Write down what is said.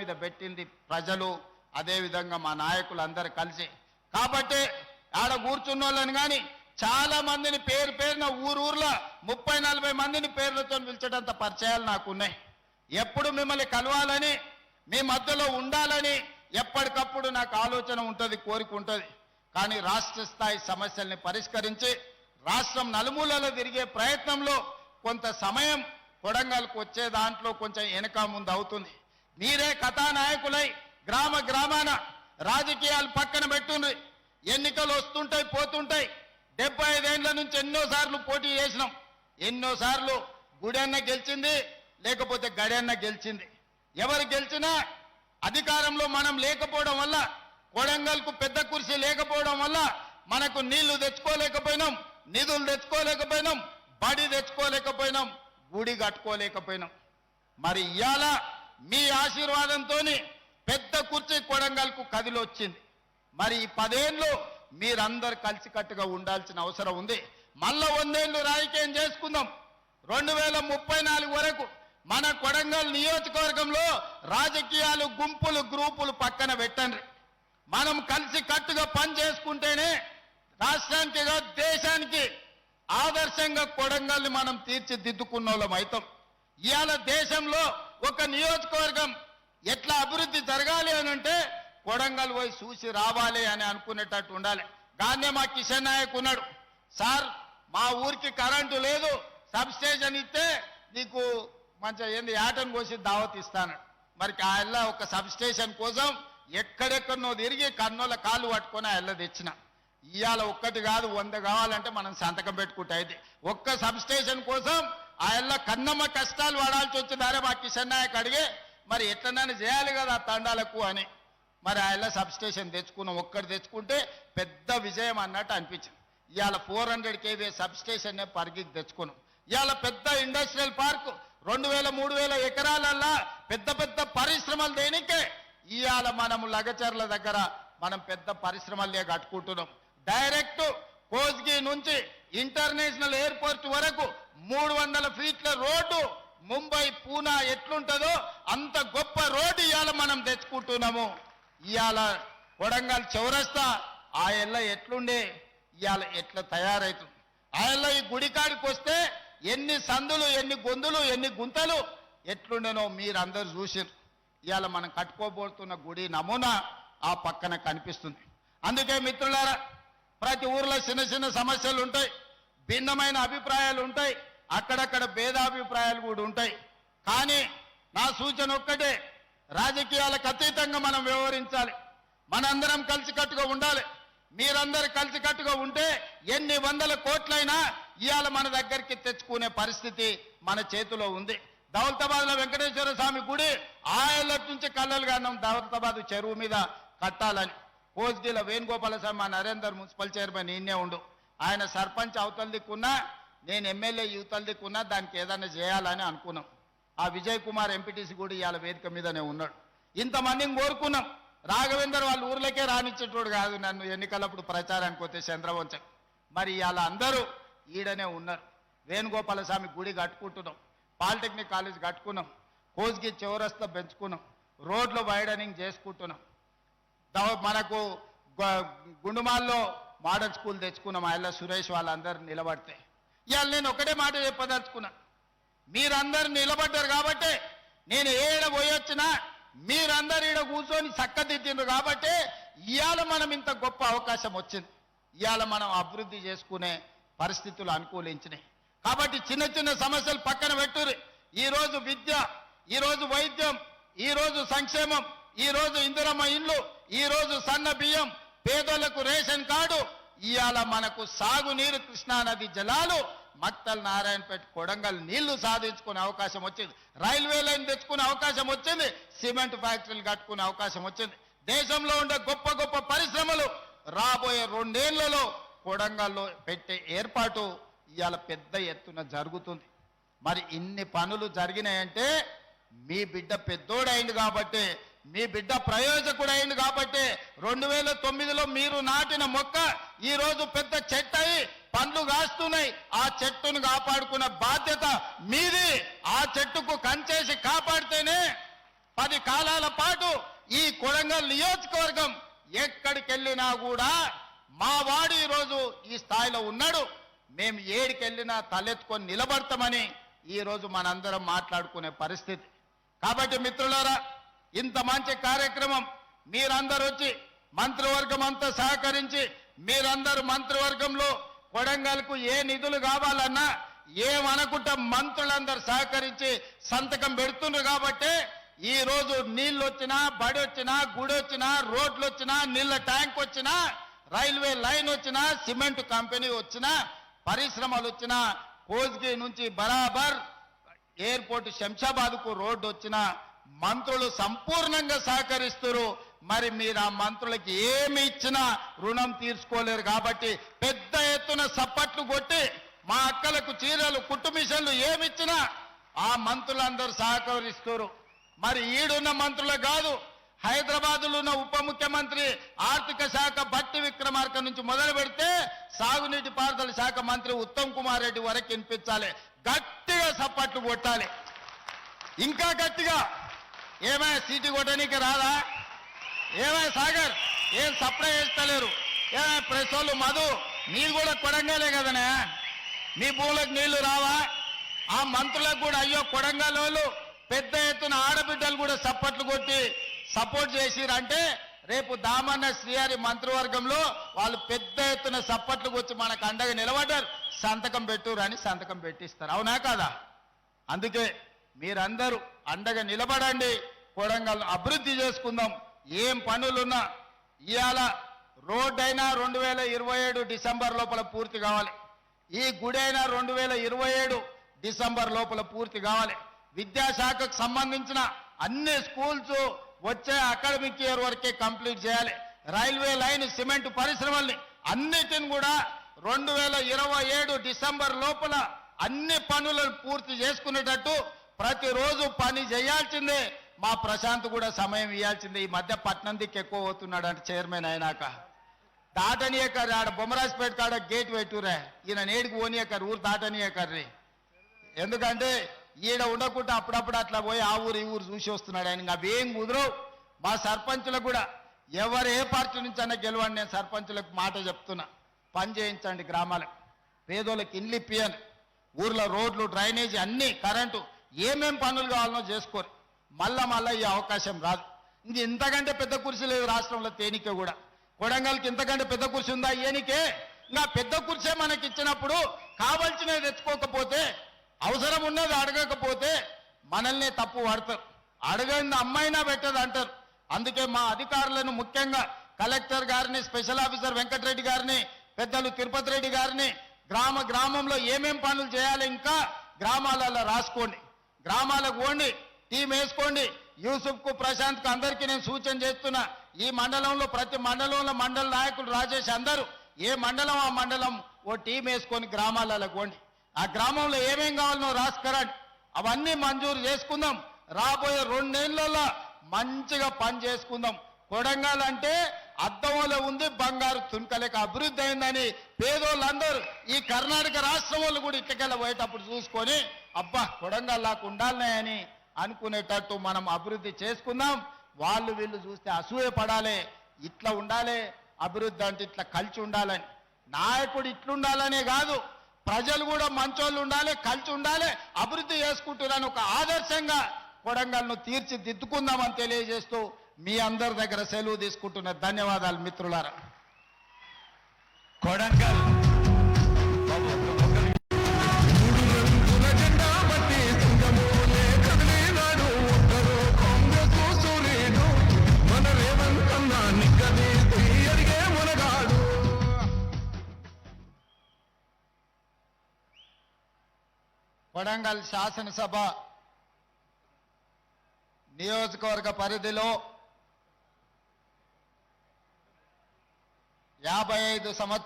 మీద పెట్టింది ప్రజలు, అదేవిధంగా మా నాయకులు అందరు కలిసి. కాబట్టి ఆడ కూర్చున్న వాళ్ళని కానీ చాలా మందిని పేరున ఊర్లో 30-40 మందిని పేర్లతో పిలిచేటంత పరిచయాలు నాకున్నాయి. ఎప్పుడు మిమ్మల్ని కలవాలని, మీ మధ్యలో ఉండాలని ఎప్పటికప్పుడు నాకు ఆలోచన ఉంటుంది, కోరిక ఉంటుంది. కానీ రాష్ట్ర స్థాయి సమస్యల్ని పరిష్కరించి రాష్ట్రం నలుమూలలో తిరిగే ప్రయత్నంలో కొంత సమయం కొడంగల్కు వచ్చే దాంట్లో కొంచెం వెనక ముందు అవుతుంది. మీరే కథానాయకులై గ్రామాన రాజకీయాలు పక్కన పెట్టుండ్రి. ఎన్నికలు వస్తుంటాయి, పోతుంటాయి. 75 ఏళ్ల నుంచి ఎన్నోసార్లు పోటీ చేసినాం. ఎన్నోసార్లు గుడన్న గెలిచింది, లేకపోతే గడన్న గెలిచింది. ఎవరు గెలిచినా అధికారంలో మనం లేకపోవడం వల్ల, కొడంగల్కు పెద్ద కుర్చీ లేకపోవడం వల్ల మనకు నీళ్లు తెచ్చుకోలేకపోయినాం, నిధులు తెచ్చుకోలేకపోయినాం, బడి తెచ్చుకోలేకపోయినాం, గుడి కట్టుకోలేకపోయినాం. మరి ఇవాళ మీ ఆశీర్వాదంతో పెద్ద కుర్చీ కొడంగల్కు కదిలొచ్చింది. మరి ఈ 10 ఏళ్ళు మీరందరూ కలిసికట్టుగా ఉండాల్సిన అవసరం ఉంది. మళ్ళా 100 ఏళ్ళు రాజకీయం చేసుకుందాం. 2034 వరకు మన కొడంగల్ నియోజకవర్గంలో రాజకీయాలు గుంపులు గ్రూపులు పక్కన పెట్టండి. మనం కలిసి కట్టుగా పని చేసుకుంటేనే రాష్ట్రానికి దేశానికి ఆదర్శంగా కొడంగల్ని మనం తీర్చిదిద్దుకున్న వాళ్ళం అవుతాం. ఇవాళ దేశంలో ఒక నియోజకవర్గం ఎట్లా అభివృద్ధి జరగాలి అని అంటే కొడంగల్ పోయి చూసి రావాలి అని అనుకునేటట్టు ఉండాలి. గానే మా కిషన్ నాయక్ ఉన్నాడు, సార్ మా ఊరికి కరెంటు లేదు, సబ్ స్టేషన్ ఇస్తే నీకు మంచిగా ఏంది ఆటను కోసి దావత్ ఇస్తాను. మరి ఆ ఒక సబ్ స్టేషన్ కోసం ఎక్కడెక్కడనో తిరిగి కన్నోళ్ళ కాళ్ళు పట్టుకొని ఆ తెచ్చిన. ఇవాళ ఒక్కటి కాదు 100 కావాలంటే మనం సంతకం పెట్టుకుంటే అయితే ఒక్క సబ్ స్టేషన్ కోసం ఆ కన్నమ్మ కష్టాలు పడాల్సి వచ్చిందారే మా కిషన్ నాయక్ అడిగే మరి ఎట్లనైనా చేయాలి కదా తండాలకు అని. మరి ఆ సబ్ స్టేషన్ తెచ్చుకున్నాం. ఒక్కటి తెచ్చుకుంటే పెద్ద విజయం అన్నట్టు అనిపించింది. ఇవాళ 400 kV సబ్ స్టేషన్నే పరిగికి తెచ్చుకున్నాం. ఇవాళ పెద్ద ఇండస్ట్రియల్ పార్క్ 2000-3000 ఎకరాలల్లా పెద్ద పెద్ద పరిశ్రమలు దేనికే ఇవాళ మనము లగచర్ల దగ్గర మనం పెద్ద పరిశ్రమలే కట్టుకుంటున్నాం. డైరెక్ట్ కోస్గి నుంచి ఇంటర్నేషనల్ ఎయిర్పోర్ట్ వరకు 300 ఫీట్ల రోడ్డు ముంబై పూనా ఎట్లుంటుందో అంత గొప్ప రోడ్డు ఇవాళ మనం తెచ్చుకుంటున్నాము. ఇవాళ కొడంగల్ చౌరస్తా ఆ ఎట్లుండే ఇవాళ ఎట్లా తయారవుతుంది. ఆ ఈ గుడికాడికి వస్తే ఎన్ని సందులు, ఎన్ని గొంతులు, ఎన్ని గుంతలు ఎట్లుండేనో మీరందరూ చూసారు. ఇవాళ మనం కట్టుకోబోతున్న గుడి నమూనా ఆ పక్కన కనిపిస్తుంది. అందుకే మిత్రులారా, ప్రతి ఊర్లో చిన్న చిన్న సమస్యలు ఉంటాయి, భిన్నమైన అభిప్రాయాలు ఉంటాయి, అక్కడక్కడ భేదాభిప్రాయాలు కూడా ఉంటాయి. కానీ నా సూచన ఒక్కటే, రాజకీయాలకు అతీతంగా మనం వ్యవహరించాలి. మనందరం కలిసికట్టుగా ఉండాలి. మీరందరూ కలిసికట్టుగా ఉంటే ఎన్ని 100 కోట్లైనా ఇవాళ మన దగ్గరికి తెచ్చుకునే పరిస్థితి మన చేతిలో ఉంది. దౌలతాబాద్లో వెంకటేశ్వర స్వామి గుడి ఆయల నుంచి కళ్ళలుగా అన్నాం దౌలతాబాద్ చెరువు మీద కట్టాలని. కోస్గిల వేణుగోపాల స్వామి మా నరేందర్ మున్సిపల్ చైర్మన్ ఈయనే ఉండు. ఆయన సర్పంచ్ అవతల దిక్కున్నా, నేను ఎమ్మెల్యే యువతల దిక్కున్నా దానికి ఏదైనా చేయాలని అనుకున్నాం. ఆ విజయ్ కుమార్ ఎంపీటీసీ కూడా ఇవాళ వేదిక మీదనే ఉన్నాడు. ఇంతమందిని కోరుకున్నాం. రాఘవేందర్ వాళ్ళ ఊర్లకే రానిచ్చేటోడు కాదు నన్ను ఎన్నికలప్పుడు ప్రచారానికి పోతే చంద్రవంశం. మరి ఇవాళ అందరూ ఈడనే ఉన్నారు. వేణుగోపాల స్వామి గుడి కట్టుకుంటున్నాం, పాలిటెక్నిక్ కాలేజ్ కట్టుకున్నాం, కోస్గి చౌరస్తా పెంచుకున్నాం, రోడ్లు వైడనింగ్ చేసుకుంటున్నాం. మనకు గుండుమాల్లో మోడల్ స్కూల్ తెచ్చుకున్నాం. ఆయన సురేష్ వాళ్ళందరూ నిలబడితే ఇవాళ నేను ఒకటే మాట చెప్పదలుచుకున్నా, మీరందరూ నిలబడ్డారు కాబట్టి నేను ఏడ పోయొచ్చినా మీరందరూ ఈడ కూర్చొని చక్కదిద్దిండ్రు కాబట్టి ఇవాళ మనం ఇంత గొప్ప అవకాశం వచ్చింది. ఇవాళ మనం అభివృద్ధి చేసుకునే పరిస్థితులు అనుకూలించినాయి. కాబట్టి చిన్న చిన్న సమస్యలు పక్కన పెట్టుర్రి. ఈరోజు విద్య, ఈరోజు వైద్యం, ఈరోజు సంక్షేమం, ఈరోజు ఇందిరమ్మ ఇండ్లు, ఈరోజు సన్న బియ్యం, పేదలకు రేషన్ కార్డు, ఇవాళ మనకు సాగునీరు కృష్ణానది జలాలు, మక్తల్ నారాయణపేట కొడంగల్ నీళ్లు సాధించుకునే అవకాశం వచ్చింది. రైల్వే లైన్ తెచ్చుకునే అవకాశం వచ్చింది. సిమెంట్ ఫ్యాక్టరీలు కట్టుకునే అవకాశం వచ్చింది. దేశంలో ఉండే గొప్ప గొప్ప పరిశ్రమలు రాబోయే 2 ఏళ్లలో కొడంగల్లో పెట్టే ఏర్పాటు ఇవాళ పెద్ద ఎత్తున జరుగుతుంది. మరి ఇన్ని పనులు జరిగినాయంటే మీ బిడ్డ పెద్దోడైంది కాబట్టి, మీ బిడ్డ ప్రయోజకుడైంది కాబట్టి 2009లో మీరు నాటిన మొక్క ఈరోజు పెద్ద చెట్టు అయి పండ్లు కాస్తున్నాయి. ఆ చెట్టును కాపాడుకున్న బాధ్యత మీది. ఆ చెట్టుకు కంచేసి కాపాడితేనే 10 కాలాల పాటు ఈ కొడంగల్ నియోజకవర్గం ఎక్కడికి వెళ్ళినా కూడా మా వాడు ఈరోజు ఈ స్థాయిలో ఉన్నాడు, మేము ఏడికెళ్ళినా తలెత్తుకొని నిలబడతామని ఈరోజు మనందరం మాట్లాడుకునే పరిస్థితి. కాబట్టి మిత్రులారా, ఇంత మంచి కార్యక్రమం మీరందరూ వచ్చి మంత్రివర్గం అంతా సహకరించి మీరందరూ మంత్రివర్గంలో కొడంగల్కు ఏ నిధులు కావాలన్నా ఏమనుకుంటా మంత్రులందరూ సహకరించి సంతకం పెడుతున్నారు. కాబట్టి ఈ రోజు నీళ్ళు వచ్చినా, బడి వచ్చినా, గుడి వచ్చినా, రోడ్లు వచ్చినా, నీళ్ళ ట్యాంక్ వచ్చినా, రైల్వే లైన్ వచ్చినా, సిమెంట్ కంపెనీ వచ్చినా, పరిశ్రమలు వచ్చినా, కోజ్గి నుంచి బరాబర్ ఎయిర్పోర్ట్ శంషాబాద్కు రోడ్డు వచ్చినా మంత్రులు సంపూర్ణంగా సహకరిస్తారు. మరి మీరు ఆ మంత్రులకి ఏమి ఇచ్చినా రుణం తీర్చుకోలేరు. కాబట్టి పెద్ద ఎత్తున సప్పట్లు కొట్టి మా అక్కలకు చీరలు, కుట్టు మిషన్లు ఏమిచ్చినా ఆ మంత్రులందరూ సహకరిస్తారు. మరి ఈడున్న మంత్రులు కాదు, హైదరాబాద్లో ఉన్న ఉప ముఖ్యమంత్రి ఆర్థిక శాఖ బట్టి విక్రమార్క నుంచి మొదలు పెడితే సాగునీటి పారుదల శాఖ మంత్రి ఉత్తమ్ కుమార్ రెడ్డి వరకు వినిపించాలి. గట్టిగా సప్పట్లు కొట్టాలి, ఇంకా గట్టిగా. ఏమైనా సీటీ కొట్టడానికి రాదా? ఏమైనా సాగర్ ఏం సప్లై చేస్తలేరు? ఏమైనా ప్రెస్ వాళ్ళు మధు నీళ్ళు కూడా కొడంగలే కదనే, మీ భూములకు నీళ్లు రావా? ఆ మంత్రులకు కూడా అయ్యో కొడంగల్ వాళ్ళు పెద్ద ఎత్తున ఆడబిడ్డలు కూడా సప్పట్లు కొట్టి సపోర్ట్ చేసిరంటే రేపు దామన్న శ్రీహరి మంత్రివర్గంలో వాళ్ళు పెద్ద ఎత్తున సప్పట్లు వచ్చి మనకు అండగా నిలబడ్డారు, సంతకం పెట్టురు అని సంతకం పెట్టిస్తారు. అవునా కాదా? అందుకే మీరందరూ అండగా నిలబడండి, కొడంగల్ అభివృద్ధి చేసుకుందాం. ఏం పనులున్నా ఇవాళ రోడ్ అయినా 2027 డిసెంబర్ లోపల పూర్తి కావాలి, ఈ గుడి అయినా 2027 డిసెంబర్ లోపల పూర్తి కావాలి. విద్యాశాఖకు సంబంధించిన అన్ని స్కూల్స్ వచ్చే అకాడమిక్ ఇయర్ వరకే కంప్లీట్ చేయాలి. రైల్వే లైన్, సిమెంట్ పరిశ్రమల్ని అన్నిటిని కూడా 2027 డిసెంబర్ లోపల అన్ని పనులను పూర్తి చేసుకునేటట్టు ప్రతిరోజు పని చేయాల్సిందే. మా ప్రశాంత్ కూడా సమయం ఇవ్వాల్సిందే. ఈ మధ్య పట్నం దిక్కు ఎక్కువ పోతున్నాడు అంటే చైర్మన్ అయినాక దాటనీయకర్రీ, ఆడ బొమ్మరాజ్పేట కాడ గేట్ పెట్టురే, ఈయన నేడికి పోనీయకర్రీ, ఊరు దాటనీయకర్రీ. ఎందుకంటే ఈడ ఉండకుండా అప్పుడప్పుడు అట్లా పోయి ఆ ఊరు ఈ ఊరు చూసి వస్తున్నాడు ఆయన. అవేం కుదరవు. మా సర్పంచులకు కూడా ఎవరు ఏ పార్టీ నుంచి అన్న గెలవండి, నేను సర్పంచులకు మాట చెప్తున్నా, పని చేయించండి. గ్రామాలకు పేదోళ్ళకి ఇండ్లు ఇప్పియండి, ఊర్లో రోడ్లు, డ్రైనేజీ, అన్ని కరెంటు, ఏమేం పనులు కావాలనో చేసుకోరు. మళ్ళా ఈ అవకాశం రాదు. ఇంతకంటే పెద్ద కుర్చీ లేదు రాష్ట్రంలో తేనికే కూడా. కొడంగల్కి ఇంతకంటే పెద్ద కుర్చీ ఉందా? ఏనికే. ఇంకా పెద్ద కుర్చీ మనకి ఇచ్చినప్పుడు కావాల్సినవి తెచ్చుకోకపోతే, అవసరం ఉన్నది అడగకపోతే మనల్ని తప్పు పడతారు. అడగని అమ్మాయినా పెట్టదు అంటారు. అందుకే మా అధికారులను, ముఖ్యంగా కలెక్టర్ గారిని, స్పెషల్ ఆఫీసర్ వెంకటరెడ్డి గారిని, పెద్దలు తిరుపతి రెడ్డి గారిని గ్రామంలో ఏమేం పనులు చేయాలి ఇంకా గ్రామాలలో రాసుకోండి, గ్రామాలకు పోండి, టీం వేసుకోండి. యూసుఫ్కు, ప్రశాంత్కు అందరికీ నేను సూచన చేస్తున్నా, ఈ మండలంలో ప్రతి మండలంలో మండల నాయకులు రాజేష్ అందరూ ఏ మండలం ఆ మండలం ఓ టీం వేసుకొని గ్రామాలలో పోండి. ఆ గ్రామంలో ఏమేం కావాలనో రాసుకురండి, అవన్నీ మంజూరు చేసుకుందాం. రాబోయే 2 నెలల్లో మంచిగా పని చేసుకుందాం. కొడంగల్ అంటే అద్దంలో ఉంది బంగారు తుణకలేక అభివృద్ధి అయిందని పేదోళ్ళందరూ ఈ కర్ణాటక రాష్ట్రం వాళ్ళు కూడా ఇట్లకెళ్ళ పోయేటప్పుడు చూసుకొని అబ్బా కొడంగల్ లాగా ఉండాలనే అనుకునేటట్టు మనం అభివృద్ధి చేసుకుందాం. వాళ్ళు వీళ్ళు చూస్తే అసూయ పడాలి, ఇట్లా ఉండాలి అభివృద్ధి అంటే ఇట్లా కలిసి ఉండాలని. నాయకుడు ఇట్లుండాలనే కాదు, ప్రజలు కూడా మంచోళ్ళు ఉండాలి, కలిసి ఉండాలి, అభివృద్ధి చేసుకుంటున్నాను ఒక ఆదర్శంగా కొడంగల్ను తీర్చిదిద్దుకుందామని తెలియజేస్తూ మీ అందరి దగ్గర సెలవు తీసుకుంటున్న ధన్యవాదాలు మిత్రులారా. కొడంగల్ కొడంగల్ శాసనసభ నియోజకవర్గ పరిధిలో 55 సంవత్సరాలు